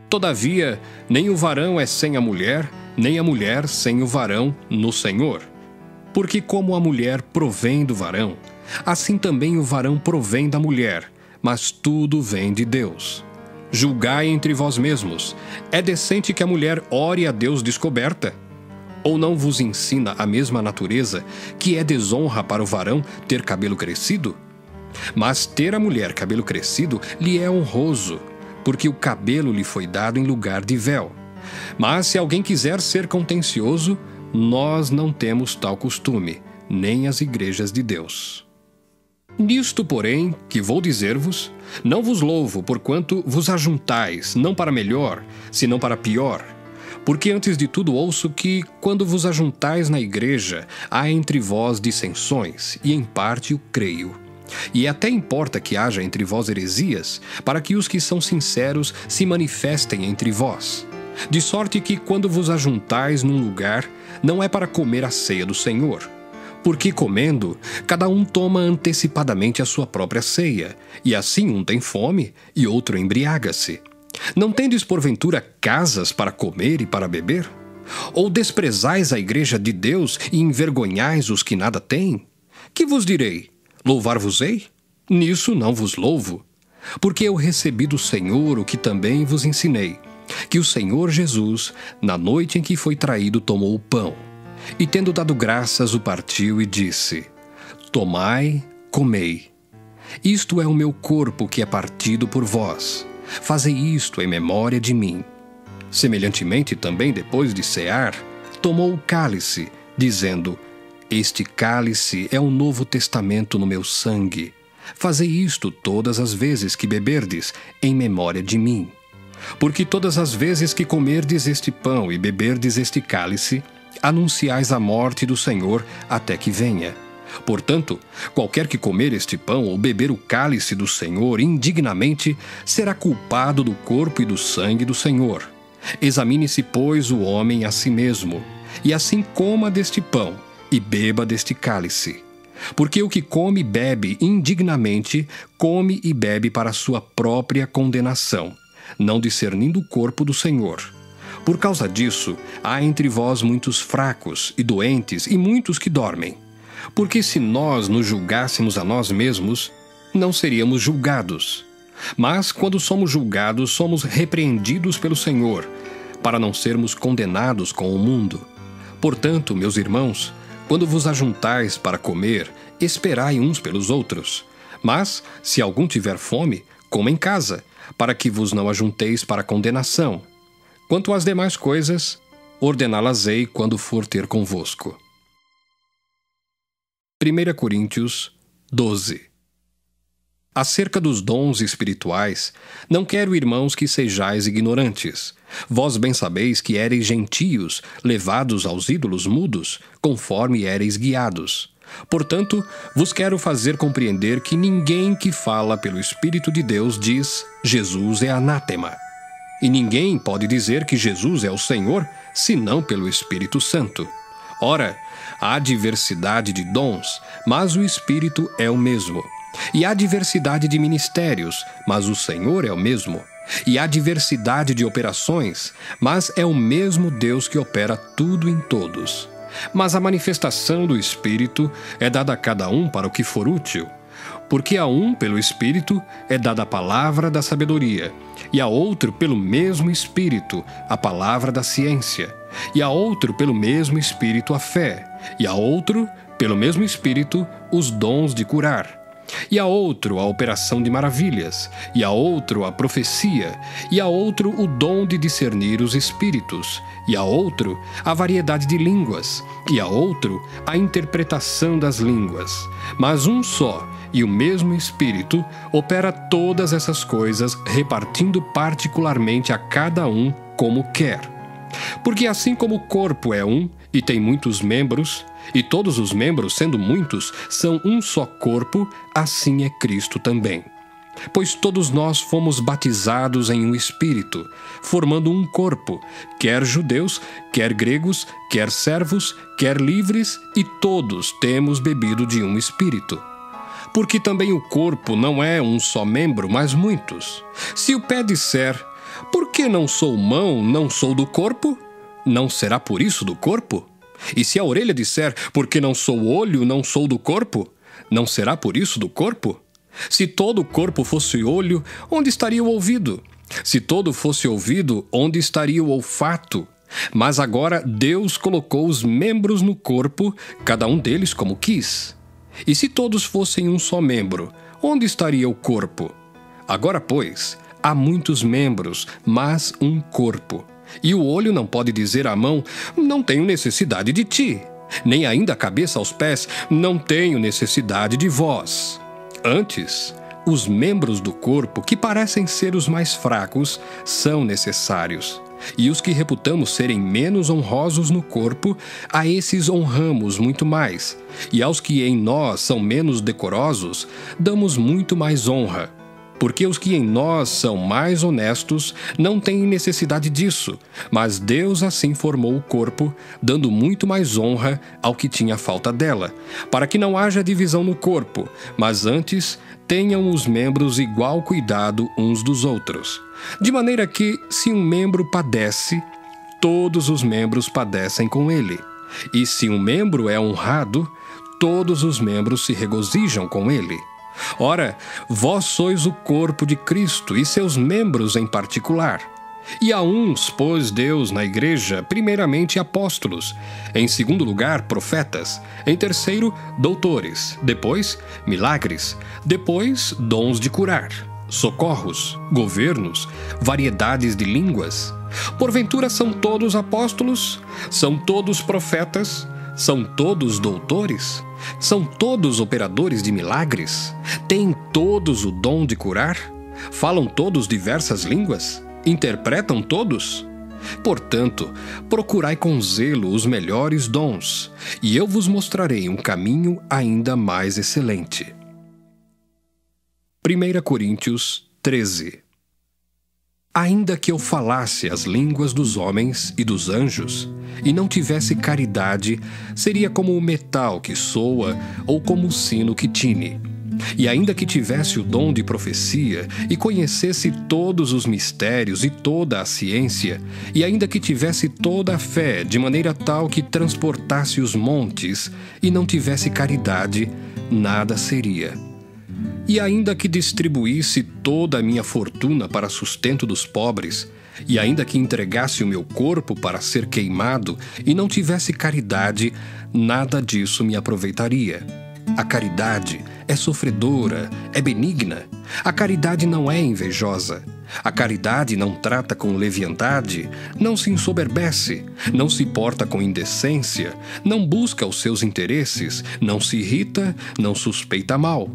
Todavia, nem o varão é sem a mulher, nem a mulher sem o varão no Senhor. Porque como a mulher provém do varão, assim também o varão provém da mulher, mas tudo vem de Deus. Julgai entre vós mesmos. É decente que a mulher ore a Deus descoberta? Ou não vos ensina a mesma natureza que é desonra para o varão ter cabelo crescido? Mas ter a mulher cabelo crescido lhe é honroso, porque o cabelo lhe foi dado em lugar de véu. Mas se alguém quiser ser contencioso, nós não temos tal costume, nem as igrejas de Deus. Nisto, porém, que vou dizer-vos, não vos louvo, porquanto vos ajuntais, não para melhor, senão para pior. Porque antes de tudo ouço que, quando vos ajuntais na igreja, há entre vós dissensões, e em parte o creio. E até importa que haja entre vós heresias, para que os que são sinceros se manifestem entre vós. De sorte que, quando vos ajuntais num lugar, não é para comer a ceia do Senhor. Porque comendo, cada um toma antecipadamente a sua própria ceia, e assim um tem fome e outro embriaga-se. Não tendes porventura casas para comer e para beber? Ou desprezais a igreja de Deus e envergonhais os que nada têm? Que vos direi? Louvar-vos-ei? Nisso não vos louvo. Porque eu recebi do Senhor o que também vos ensinei, que o Senhor Jesus, na noite em que foi traído, tomou o pão, e tendo dado graças, o partiu e disse: Tomai, comei. Isto é o meu corpo que é partido por vós. Fazei isto em memória de mim. Semelhantemente também, depois de cear, tomou o cálice, dizendo: Este cálice é o novo testamento no meu sangue. Fazei isto todas as vezes que beberdes, em memória de mim. Porque todas as vezes que comerdes este pão e beberdes este cálice, anunciais a morte do Senhor até que venha. Portanto, qualquer que comer este pão ou beber o cálice do Senhor indignamente, será culpado do corpo e do sangue do Senhor. Examine-se, pois, o homem a si mesmo, e assim coma deste pão e beba deste cálice. Porque o que come e bebe indignamente, come e bebe para a sua própria condenação, não discernindo o corpo do Senhor. Por causa disso, há entre vós muitos fracos e doentes e muitos que dormem. Porque se nós nos julgássemos a nós mesmos, não seríamos julgados. Mas quando somos julgados, somos repreendidos pelo Senhor, para não sermos condenados com o mundo. Portanto, meus irmãos, quando vos ajuntais para comer, esperai uns pelos outros. Mas, se algum tiver fome, coma em casa, para que vos não ajunteis para condenação. Quanto às demais coisas, ordená-las-ei quando for ter convosco. 1 Coríntios 12. Acerca dos dons espirituais, não quero, irmãos, que sejais ignorantes. Vós bem sabeis que éreis gentios, levados aos ídolos mudos, conforme éreis guiados. Portanto, vos quero fazer compreender que ninguém que fala pelo Espírito de Deus diz: Jesus é anátema. E ninguém pode dizer que Jesus é o Senhor, senão pelo Espírito Santo. Ora, há diversidade de dons, mas o Espírito é o mesmo. E há diversidade de ministérios, mas o Senhor é o mesmo. E há diversidade de operações, mas é o mesmo Deus que opera tudo em todos. Mas a manifestação do Espírito é dada a cada um para o que for útil. Porque a um, pelo Espírito, é dada a palavra da sabedoria, e a outro, pelo mesmo Espírito, a palavra da ciência, e a outro, pelo mesmo Espírito, a fé, e a outro, pelo mesmo Espírito, os dons de curar, e a outro, a operação de maravilhas, e a outro, a profecia, e a outro, o dom de discernir os espíritos, e a outro, a variedade de línguas, e a outro, a interpretação das línguas. Mas um só e o mesmo Espírito opera todas essas coisas, repartindo particularmente a cada um como quer. Porque assim como o corpo é um e tem muitos membros, e todos os membros, sendo muitos, são um só corpo, assim é Cristo também. Pois todos nós fomos batizados em um Espírito, formando um corpo, quer judeus, quer gregos, quer servos, quer livres, e todos temos bebido de um Espírito. Porque também o corpo não é um só membro, mas muitos. Se o pé disser, por que não sou mão, não sou do corpo? Não será por isso do corpo? E se a orelha disser, por que não sou olho, não sou do corpo? Não será por isso do corpo? Se todo o corpo fosse olho, onde estaria o ouvido? Se todo fosse ouvido, onde estaria o olfato? Mas agora Deus colocou os membros no corpo, cada um deles como quis. E se todos fossem um só membro, onde estaria o corpo? Agora, pois, há muitos membros, mas um corpo. E o olho não pode dizer à mão, não tenho necessidade de ti. Nem ainda a cabeça aos pés, não tenho necessidade de vós. Antes, os membros do corpo, que parecem ser os mais fracos, são necessários. E os que reputamos serem menos honrosos no corpo, a esses honramos muito mais. E aos que em nós são menos decorosos, damos muito mais honra. Porque os que em nós são mais honestos não têm necessidade disso, mas Deus assim formou o corpo, dando muito mais honra ao que tinha falta dela, para que não haja divisão no corpo, mas antes tenham os membros igual cuidado uns dos outros. De maneira que, se um membro padece, todos os membros padecem com ele. E se um membro é honrado, todos os membros se regozijam com ele. Ora, vós sois o corpo de Cristo e seus membros em particular. E a uns pôs Deus na igreja, primeiramente apóstolos, em segundo lugar profetas, em terceiro doutores, depois milagres, depois dons de curar, socorros, governos, variedades de línguas. Porventura são todos apóstolos? São todos profetas? São todos doutores? São todos operadores de milagres? Têm todos o dom de curar? Falam todos diversas línguas? Interpretam todos? Portanto, procurai com zelo os melhores dons, e eu vos mostrarei um caminho ainda mais excelente. 1 Coríntios 13. Ainda que eu falasse as línguas dos homens e dos anjos, e não tivesse caridade, seria como o metal que soa ou como o sino que tine. E ainda que tivesse o dom de profecia, e conhecesse todos os mistérios e toda a ciência, e ainda que tivesse toda a fé, de maneira tal que transportasse os montes, e não tivesse caridade, nada seria. E ainda que distribuísse toda a minha fortuna para sustento dos pobres, e ainda que entregasse o meu corpo para ser queimado, e não tivesse caridade, nada disso me aproveitaria. A caridade é sofredora, é benigna. A caridade não é invejosa. A caridade não trata com leviandade, não se ensoberbece, não se porta com indecência, não busca os seus interesses, não se irrita, não suspeita mal.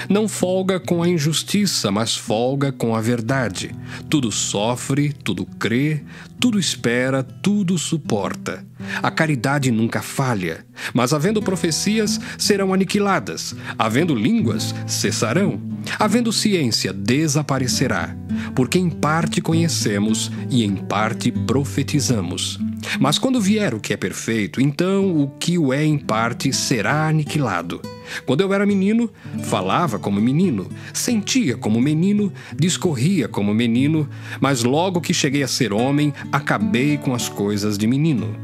Não folga com a injustiça, mas folga com a verdade. Tudo sofre, tudo crê, tudo espera, tudo suporta. A caridade nunca falha, mas havendo profecias, serão aniquiladas. Havendo línguas, cessarão. Havendo ciência, desaparecerá. Porque em parte conhecemos e em parte profetizamos. Mas quando vier o que é perfeito, então o que o é em parte será aniquilado. Quando eu era menino, falava como menino, sentia como menino, discorria como menino, mas logo que cheguei a ser homem, acabei com as coisas de menino.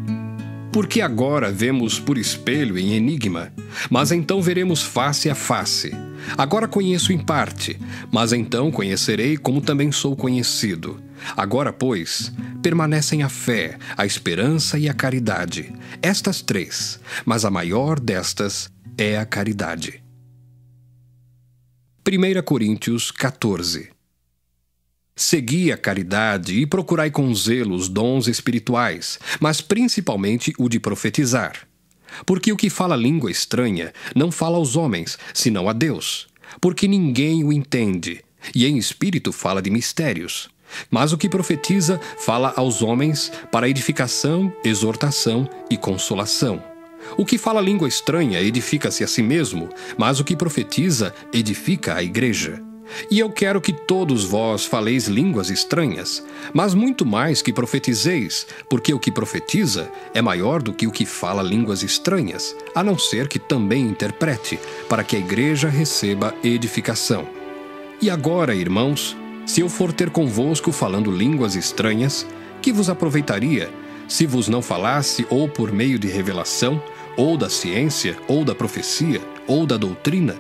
Porque agora vemos por espelho em enigma, mas então veremos face a face. Agora conheço em parte, mas então conhecerei como também sou conhecido. Agora, pois, permanecem a fé, a esperança e a caridade. Estas três, mas a maior destas é a caridade. 1 Coríntios 14. Segui a caridade e procurai com zelo os dons espirituais, mas principalmente o de profetizar. Porque o que fala língua estranha não fala aos homens, senão a Deus, porque ninguém o entende, e em espírito fala de mistérios. Mas o que profetiza fala aos homens para edificação, exortação e consolação. O que fala língua estranha edifica-se a si mesmo, mas o que profetiza edifica a igreja. E eu quero que todos vós faleis línguas estranhas, mas muito mais que profetizeis, porque o que profetiza é maior do que o que fala línguas estranhas, a não ser que também interprete, para que a igreja receba edificação. E agora, irmãos, se eu for ter convosco falando línguas estranhas, que vos aproveitaria, se vos não falasse ou por meio de revelação, ou da ciência, ou da profecia, ou da doutrina?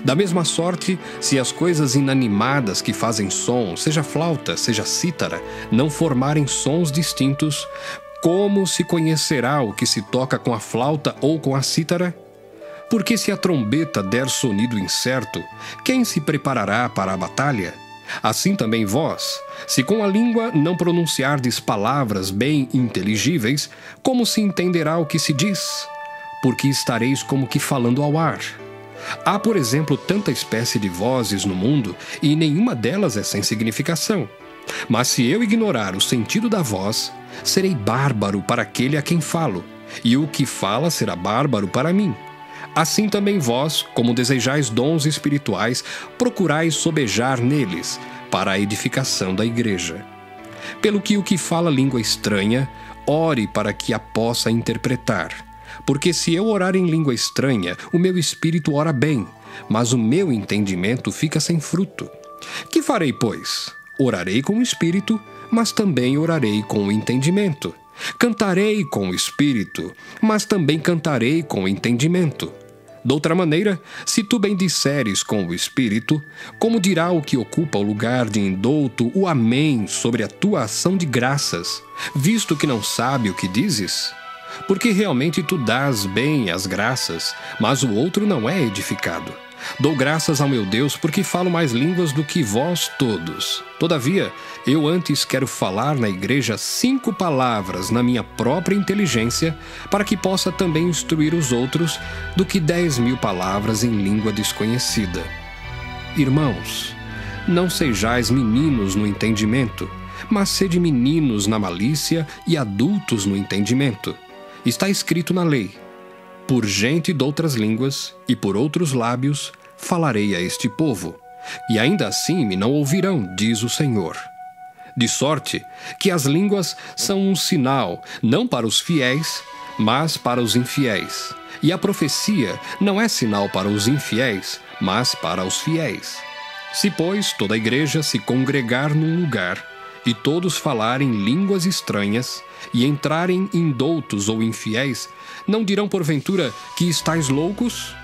Da mesma sorte, se as coisas inanimadas que fazem som, seja flauta, seja cítara, não formarem sons distintos, como se conhecerá o que se toca com a flauta ou com a cítara? Porque se a trombeta der sonido incerto, quem se preparará para a batalha? Assim também vós, se com a língua não pronunciardes palavras bem inteligíveis, como se entenderá o que se diz? Porque estareis como que falando ao ar. Há, por exemplo, tanta espécie de vozes no mundo, e nenhuma delas é sem significação. Mas se eu ignorar o sentido da voz, serei bárbaro para aquele a quem falo, e o que fala será bárbaro para mim. Assim também vós, como desejais dons espirituais, procurais sobejar neles, para a edificação da igreja. Pelo que o que fala língua estranha, ore para que a possa interpretar. Porque se eu orar em língua estranha, o meu espírito ora bem, mas o meu entendimento fica sem fruto. Que farei, pois? Orarei com o espírito, mas também orarei com o entendimento. Cantarei com o espírito, mas também cantarei com o entendimento. Doutra maneira, se tu bendisseres com o espírito, como dirá o que ocupa o lugar de indouto o amém sobre a tua ação de graças, visto que não sabe o que dizes? Porque realmente tu dás bem as graças, mas o outro não é edificado. Dou graças ao meu Deus porque falo mais línguas do que vós todos. Todavia, eu antes quero falar na igreja 5 palavras na minha própria inteligência, para que possa também instruir os outros, do que 10.000 palavras em língua desconhecida. Irmãos, não sejais meninos no entendimento, mas sede meninos na malícia e adultos no entendimento. Está escrito na lei: por gente de outras línguas e por outros lábios falarei a este povo, e ainda assim me não ouvirão, diz o Senhor. De sorte que as línguas são um sinal, não para os fiéis, mas para os infiéis. E a profecia não é sinal para os infiéis, mas para os fiéis. Se, pois, toda a igreja se congregar num lugar, e todos falarem línguas estranhas, e entrarem indoutos ou infiéis, não dirão porventura que estáis loucos?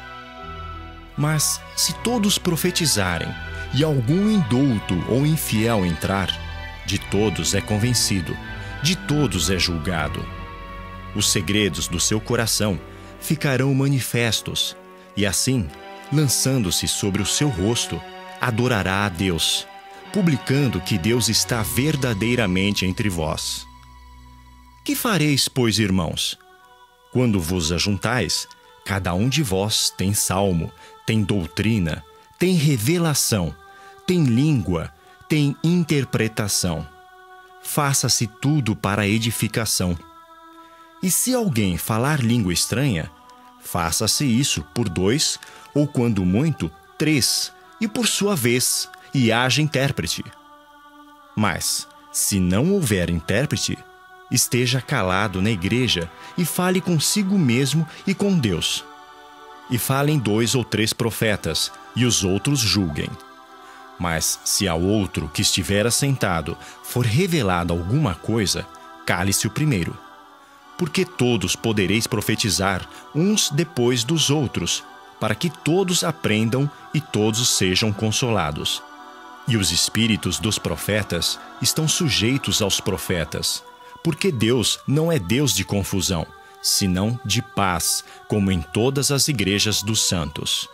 Mas se todos profetizarem, e algum indouto ou infiel entrar, de todos é convencido, de todos é julgado. Os segredos do seu coração ficarão manifestos, e assim, lançando-se sobre o seu rosto, adorará a Deus, publicando que Deus está verdadeiramente entre vós. Que fareis, pois, irmãos? Quando vos ajuntais, cada um de vós tem salmo, tem doutrina, tem revelação, tem língua, tem interpretação. Faça-se tudo para a edificação. E se alguém falar língua estranha, faça-se isso por 2, ou quando muito, 3, e por sua vez, e haja intérprete. Mas, se não houver intérprete, esteja calado na igreja e fale consigo mesmo e com Deus. E falem 2 ou 3 profetas, e os outros julguem. Mas se ao outro que estiver assentado for revelada alguma coisa, cale-se o primeiro. Porque todos podereis profetizar uns depois dos outros, para que todos aprendam e todos sejam consolados. E os espíritos dos profetas estão sujeitos aos profetas, porque Deus não é Deus de confusão, senão de paz, como em todas as igrejas dos santos.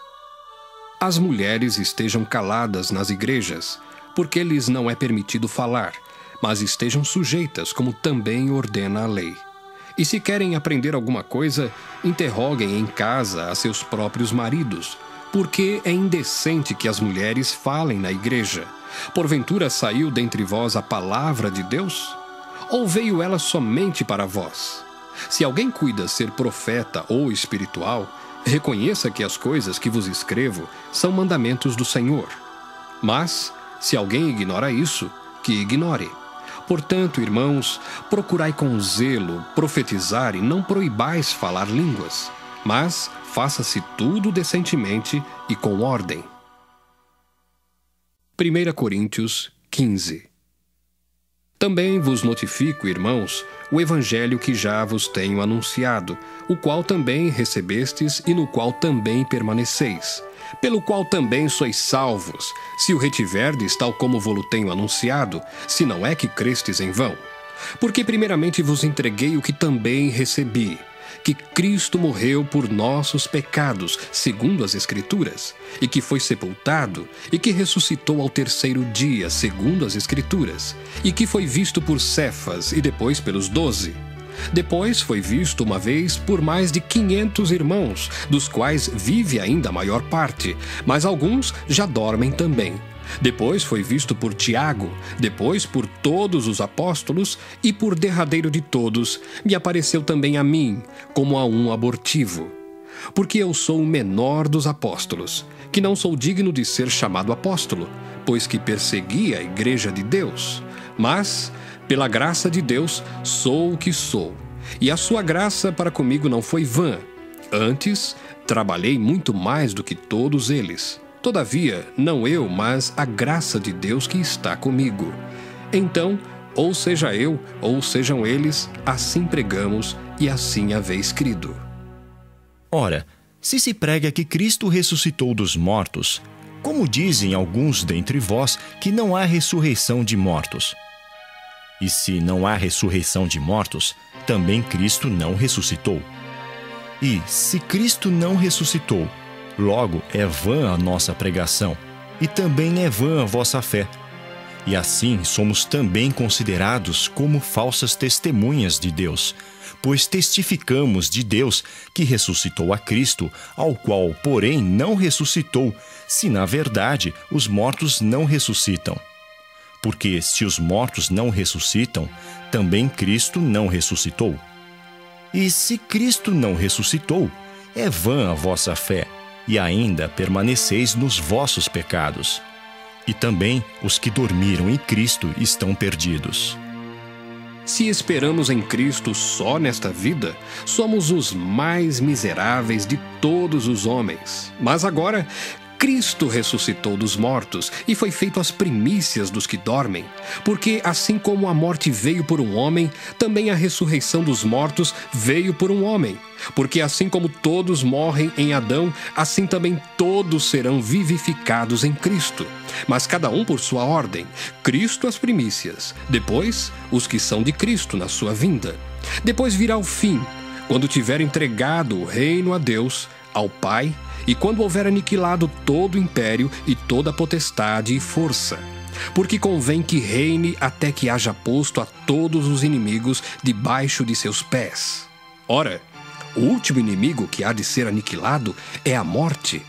As mulheres estejam caladas nas igrejas, porque lhes não é permitido falar, mas estejam sujeitas, como também ordena a lei. E se querem aprender alguma coisa, interroguem em casa a seus próprios maridos, porque é indecente que as mulheres falem na igreja. Porventura saiu dentre vós a palavra de Deus? Ou veio ela somente para vós? Se alguém cuida ser profeta ou espiritual, reconheça que as coisas que vos escrevo são mandamentos do Senhor. Mas, se alguém ignora isso, que ignore. Portanto, irmãos, procurai com zelo profetizar e não proibais falar línguas, mas faça-se tudo decentemente e com ordem. 1 Coríntios 15. Também vos notifico, irmãos, o evangelho que já vos tenho anunciado, o qual também recebestes e no qual também permaneceis, pelo qual também sois salvos, se o retiverdes tal como vos tenho anunciado, se não é que crestes em vão. Porque primeiramente vos entreguei o que também recebi, que Cristo morreu por nossos pecados, segundo as Escrituras, e que foi sepultado, e que ressuscitou ao 3º dia, segundo as Escrituras, e que foi visto por Cefas e depois pelos 12. Depois foi visto uma vez por mais de 500 irmãos, dos quais vive ainda a maior parte, mas alguns já dormem também. Depois foi visto por Tiago, depois por todos os apóstolos, e por derradeiro de todos, me apareceu também a mim, como a um abortivo. Porque eu sou o menor dos apóstolos, que não sou digno de ser chamado apóstolo, pois que persegui a igreja de Deus. Mas, pela graça de Deus, sou o que sou. E a sua graça para comigo não foi vã. Antes, trabalhei muito mais do que todos eles. Todavia, não eu, mas a graça de Deus que está comigo. Então, ou seja eu, ou sejam eles, assim pregamos e assim haveis crido. Ora, se prega que Cristo ressuscitou dos mortos, como dizem alguns dentre vós que não há ressurreição de mortos? E se não há ressurreição de mortos, também Cristo não ressuscitou. E se Cristo não ressuscitou, logo é vã a nossa pregação, e também é vã a vossa fé. E assim somos também considerados como falsas testemunhas de Deus, pois testificamos de Deus que ressuscitou a Cristo, ao qual, porém, não ressuscitou, se na verdade os mortos não ressuscitam. Porque se os mortos não ressuscitam, também Cristo não ressuscitou. E se Cristo não ressuscitou, é vã a vossa fé, e ainda permaneceis nos vossos pecados. E também os que dormiram em Cristo estão perdidos. Se esperamos em Cristo só nesta vida, somos os mais miseráveis de todos os homens. Mas agora, Cristo ressuscitou dos mortos e foi feito as primícias dos que dormem. Porque assim como a morte veio por um homem, também a ressurreição dos mortos veio por um homem. Porque assim como todos morrem em Adão, assim também todos serão vivificados em Cristo. Mas cada um por sua ordem. Cristo as primícias, depois os que são de Cristo na sua vinda. Depois virá o fim, quando tiver entregado o reino a Deus, ao Pai, e quando houver aniquilado todo o império e toda a potestade e força. Porque convém que reine até que haja posto a todos os inimigos debaixo de seus pés. Ora, o último inimigo que há de ser aniquilado é a morte,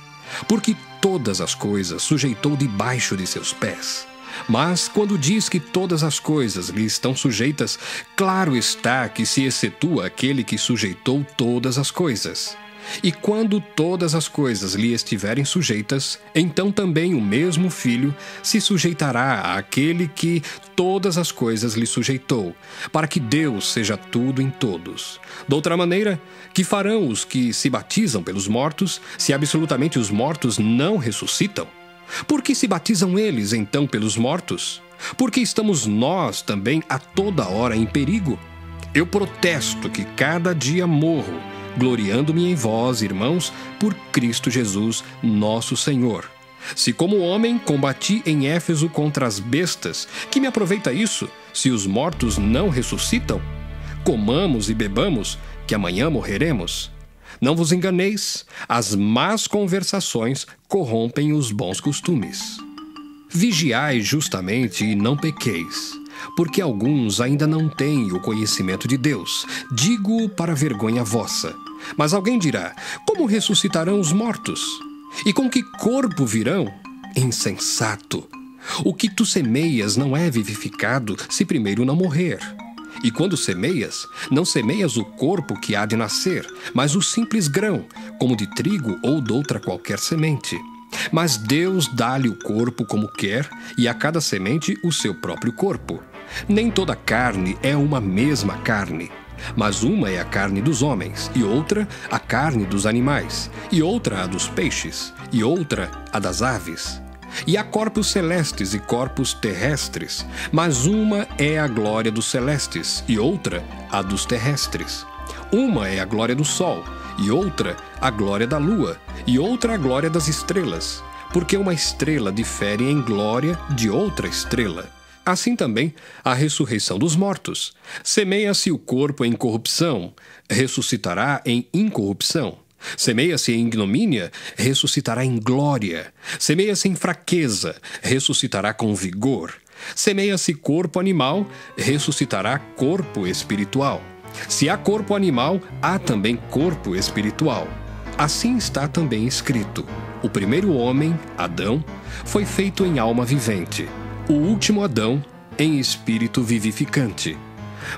porque todas as coisas sujeitou debaixo de seus pés. Mas, quando diz que todas as coisas lhe estão sujeitas, claro está que se excetua aquele que sujeitou todas as coisas. E quando todas as coisas lhe estiverem sujeitas, então também o mesmo Filho se sujeitará àquele que todas as coisas lhe sujeitou, para que Deus seja tudo em todos. Doutra maneira, que farão os que se batizam pelos mortos, se absolutamente os mortos não ressuscitam? Por que se batizam eles, então, pelos mortos? Porque estamos nós também a toda hora em perigo? Eu protesto que cada dia morro, gloriando-me em vós, irmãos, por Cristo Jesus, nosso Senhor. Se como homem combati em Éfeso contra as bestas, que me aproveita isso, se os mortos não ressuscitam? Comamos e bebamos, que amanhã morreremos. Não vos enganeis, as más conversações corrompem os bons costumes. Vigiai justamente e não pequeis, porque alguns ainda não têm o conhecimento de Deus. Digo para vergonha vossa. Mas alguém dirá: como ressuscitarão os mortos? E com que corpo virão? Insensato! O que tu semeias não é vivificado se primeiro não morrer. E quando semeias, não semeias o corpo que há de nascer, mas o simples grão, como de trigo ou doutra qualquer semente. Mas Deus dá-lhe o corpo como quer, e a cada semente o seu próprio corpo. Nem toda carne é uma mesma carne, mas uma é a carne dos homens, e outra a carne dos animais, e outra a dos peixes, e outra a das aves. E há corpos celestes e corpos terrestres, mas uma é a glória dos celestes, e outra a dos terrestres. Uma é a glória do sol, e outra a glória da lua, e outra a glória das estrelas, porque uma estrela difere em glória de outra estrela. Assim também a ressurreição dos mortos. Semeia-se o corpo em corrupção, ressuscitará em incorrupção. Semeia-se em ignomínia, ressuscitará em glória. Semeia-se em fraqueza, ressuscitará com vigor. Semeia-se corpo animal, ressuscitará corpo espiritual. Se há corpo animal, há também corpo espiritual. Assim está também escrito: o primeiro homem, Adão, foi feito em alma vivente. O último Adão, em espírito vivificante.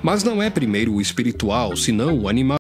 Mas não é primeiro o espiritual, senão o animal.